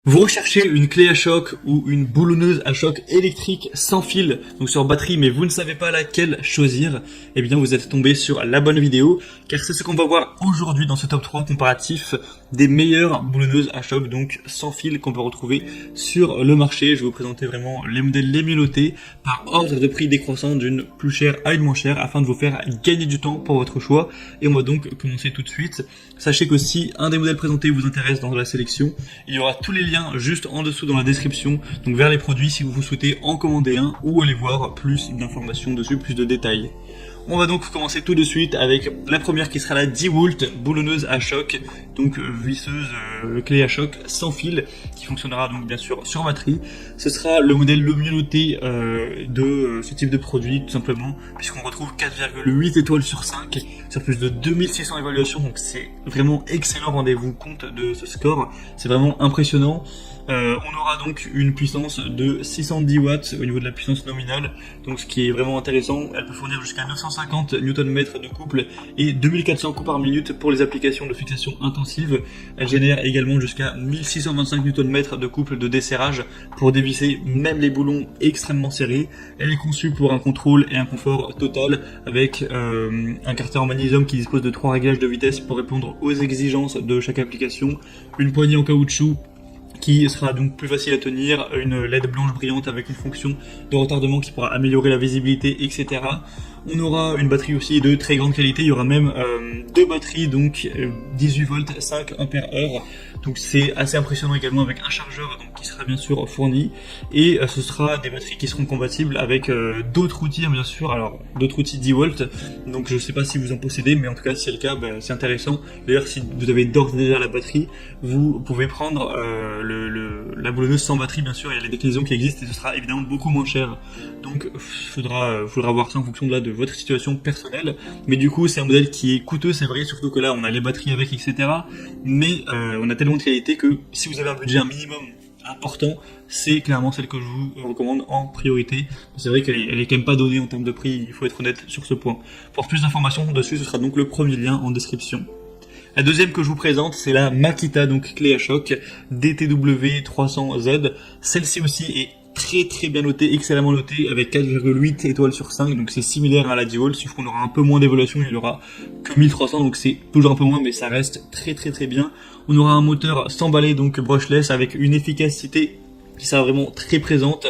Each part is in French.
Vous recherchez une clé à choc ou une boulonneuse à choc électrique sans fil, donc sur batterie, mais vous ne savez pas laquelle choisir, eh bien vous êtes tombé sur la bonne vidéo, car c'est ce qu'on va voir aujourd'hui dans ce top 3 comparatif des meilleures boulonneuses à choc, donc sans fil, qu'on peut retrouver sur le marché. Je vais vous présenter vraiment les modèles les mieux notés par ordre de prix décroissant d'une plus chère à une moins chère, afin de vous faire gagner du temps pour votre choix. Et on va donc commencer tout de suite. Sachez que si un des modèles présentés vous intéresse dans la sélection, il y aura tous les liens juste en dessous dans la description, donc vers les produits si vous souhaitez en commander un ou aller voir plus d'informations dessus, plus de détails. On va donc commencer tout de suite avec la première qui sera la DeWalt boulonneuse à choc, donc visseuse clé à choc sans fil, qui fonctionnera donc bien sûr sur batterie. Ce sera le modèle le mieux noté de ce type de produit, tout simplement, puisqu'on retrouve 4,8 étoiles sur 5 sur plus de 2600 évaluations, donc c'est vraiment excellent. Rendez-vous compte de ce score, c'est vraiment impressionnant. On aura donc une puissance de 610 watts au niveau de la puissance nominale, donc ce qui est vraiment intéressant. Elle peut fournir jusqu'à 950 Nm de couple et 2400 coups par minute pour les applications de fixation intensive. Elle génère également jusqu'à 1625 Nm de couple de desserrage pour dévisser même les boulons extrêmement serrés. Elle est conçue pour un contrôle et un confort total, avec un carter en magnésium qui dispose de 3 réglages de vitesse pour répondre aux exigences de chaque application, une poignée en caoutchouc qui sera donc plus facile à tenir, une LED blanche brillante avec une fonction de retardement qui pourra améliorer la visibilité, etc. On aura une batterie aussi de très grande qualité, il y aura même deux batteries, donc 18 volts, 5 ampères-heure, donc c'est assez impressionnant également, avec un chargeur donc, qui sera bien sûr fourni, et ce sera des batteries qui seront compatibles avec d'autres outils bien sûr, alors d'autres outils DeWalt, donc je sais pas si vous en possédez, mais en tout cas si c'est le cas, c'est intéressant. D'ailleurs si vous avez d'ores et déjà la batterie, vous pouvez prendre la boulonneuse sans batterie, bien sûr, il y a les déclinaisons qui existent et ce sera évidemment beaucoup moins cher, donc faudra voir ça en fonction de votre situation personnelle. Mais du coup c'est un modèle qui est coûteux, c'est vrai, surtout que là on a les batteries avec, etc. Mais on a tellement de qualité que si vous avez un budget un minimum important, c'est clairement celle que je vous recommande en priorité. C'est vrai qu'elle est quand même pas donnée en termes de prix, il faut être honnête sur ce point. Pour plus d'informations dessus, ce sera donc le premier lien en description. La deuxième que je vous présente, c'est la Makita, donc clé à choc DTW 300Z. Celle-ci aussi est très bien notée, excellemment notée, avec 4,8 étoiles sur 5, donc c'est similaire à la DeWalt, sauf qu'on aura un peu moins d'évaluation, il y aura que 1300, donc c'est toujours un peu moins, mais ça reste très bien. On aura un moteur sans balai, donc brushless, avec une efficacité qui sera vraiment très présente.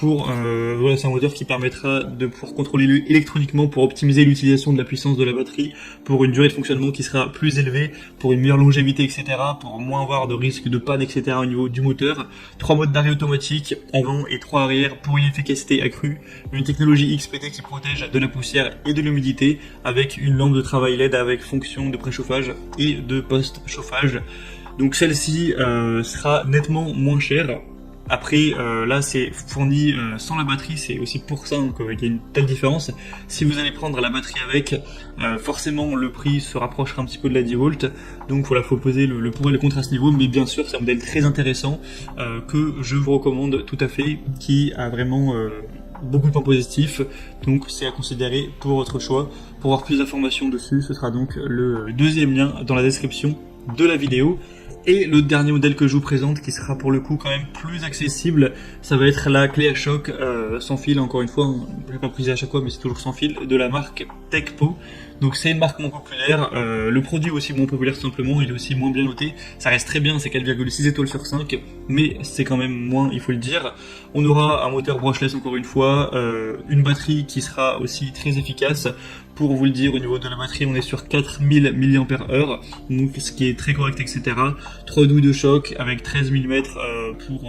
Voilà, c'est un moteur qui permettra de pouvoir contrôler électroniquement pour optimiser l'utilisation de la puissance de la batterie, pour une durée de fonctionnement qui sera plus élevée, pour une meilleure longévité, etc., pour moins avoir de risque de panne, etc. au niveau du moteur. 3 modes d'arrêt automatique, avant et 3 arrière, pour une efficacité accrue. Une technologie XPT qui protège de la poussière et de l'humidité, avec une lampe de travail LED avec fonction de préchauffage et de post-chauffage. Donc celle-ci sera nettement moins chère. Après, là c'est fourni sans la batterie, c'est aussi pour ça qu'il y a une telle différence. Si vous allez prendre la batterie avec, forcément le prix se rapprochera un petit peu de la DeWalt. Donc voilà, faut poser le pour et le contre à ce niveau, mais bien sûr c'est un modèle très intéressant que je vous recommande tout à fait, qui a vraiment beaucoup de points positifs, donc c'est à considérer pour votre choix. Pour avoir plus d'informations dessus, ce sera donc le deuxième lien dans la description de la vidéo. Et le dernier modèle que je vous présente, qui sera pour le coup quand même plus accessible, ça va être la clé à choc sans fil, encore une fois, je vais pas préciser à chaque fois, mais c'est toujours sans fil, de la marque Tekpo. Donc c'est une marque moins populaire, le produit est aussi moins populaire tout simplement, il est aussi moins bien noté, ça reste très bien, c'est 4,6 étoiles sur 5, mais c'est quand même moins, il faut le dire. On aura un moteur brushless encore une fois, une batterie qui sera aussi très efficace. Pour vous le dire, au niveau de la batterie, on est sur 4000 mAh, donc ce qui est très correct, etc. 3 douilles de choc avec 13 mm pour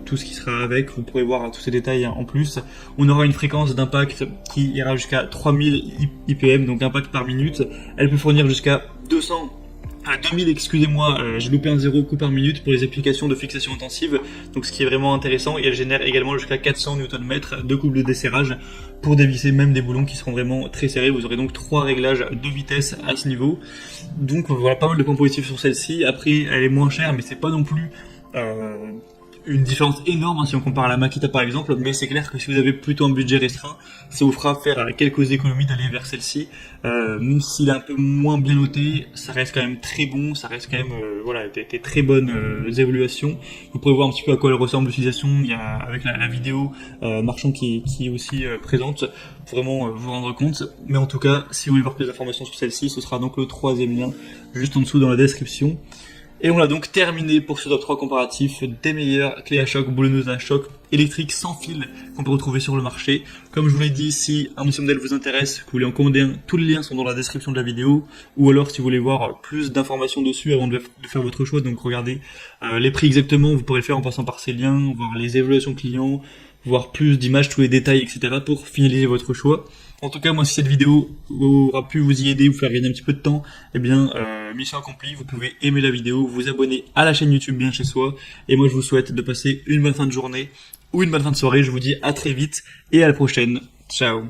tout ce qui sera avec, vous pourrez voir tous ces détails en plus. On aura une fréquence d'impact qui ira jusqu'à 3000 IPM, donc impact par minute. Elle peut fournir jusqu'à 2000, excusez-moi, j'ai loupé un 0 coup par minute pour les applications de fixation intensive, donc ce qui est vraiment intéressant, et elle génère également jusqu'à 400 Nm de couple de desserrage pour dévisser même des boulons qui seront vraiment très serrés. Vous aurez donc 3 réglages de vitesse à ce niveau. Donc voilà, pas mal de points positifs sur celle-ci. Après, elle est moins chère, mais c'est pas non plus une différence énorme hein, si on compare à la Makita par exemple, mais c'est clair que si vous avez plutôt un budget restreint, ça vous fera faire quelques économies d'aller vers celle-ci. Même s'il est un peu moins bien noté, ça reste quand même très bon, ça reste quand même voilà des très bonnes évaluations. Vous pouvez voir un petit peu à quoi elle ressemble l'utilisation, il y a avec la vidéo Marchand qui est aussi présente, pour vraiment vous rendre compte. Mais en tout cas, si vous voulez voir plus d'informations sur celle-ci, ce sera donc le troisième lien juste en dessous dans la description. Et on a donc terminé pour ce top 3 comparatif des meilleures clés à choc, boulonneuses à choc électriques sans fil qu'on peut retrouver sur le marché. Comme je vous l'ai dit, si un de ces modèles vous intéresse, que vous voulez en commander un, tous les liens sont dans la description de la vidéo. Ou alors si vous voulez voir plus d'informations dessus avant de faire votre choix, donc regardez les prix exactement, vous pourrez le faire en passant par ces liens, voir les évaluations clients, voir plus d'images, tous les détails, etc. pour finaliser votre choix. En tout cas, moi, si cette vidéo aura pu vous y aider, vous faire gagner un petit peu de temps, eh bien, mission accomplie, vous pouvez aimer la vidéo, vous abonner à la chaîne YouTube Bien Chez Soi, et moi, je vous souhaite de passer une bonne fin de journée, ou une bonne fin de soirée, je vous dis à très vite, et à la prochaine. Ciao.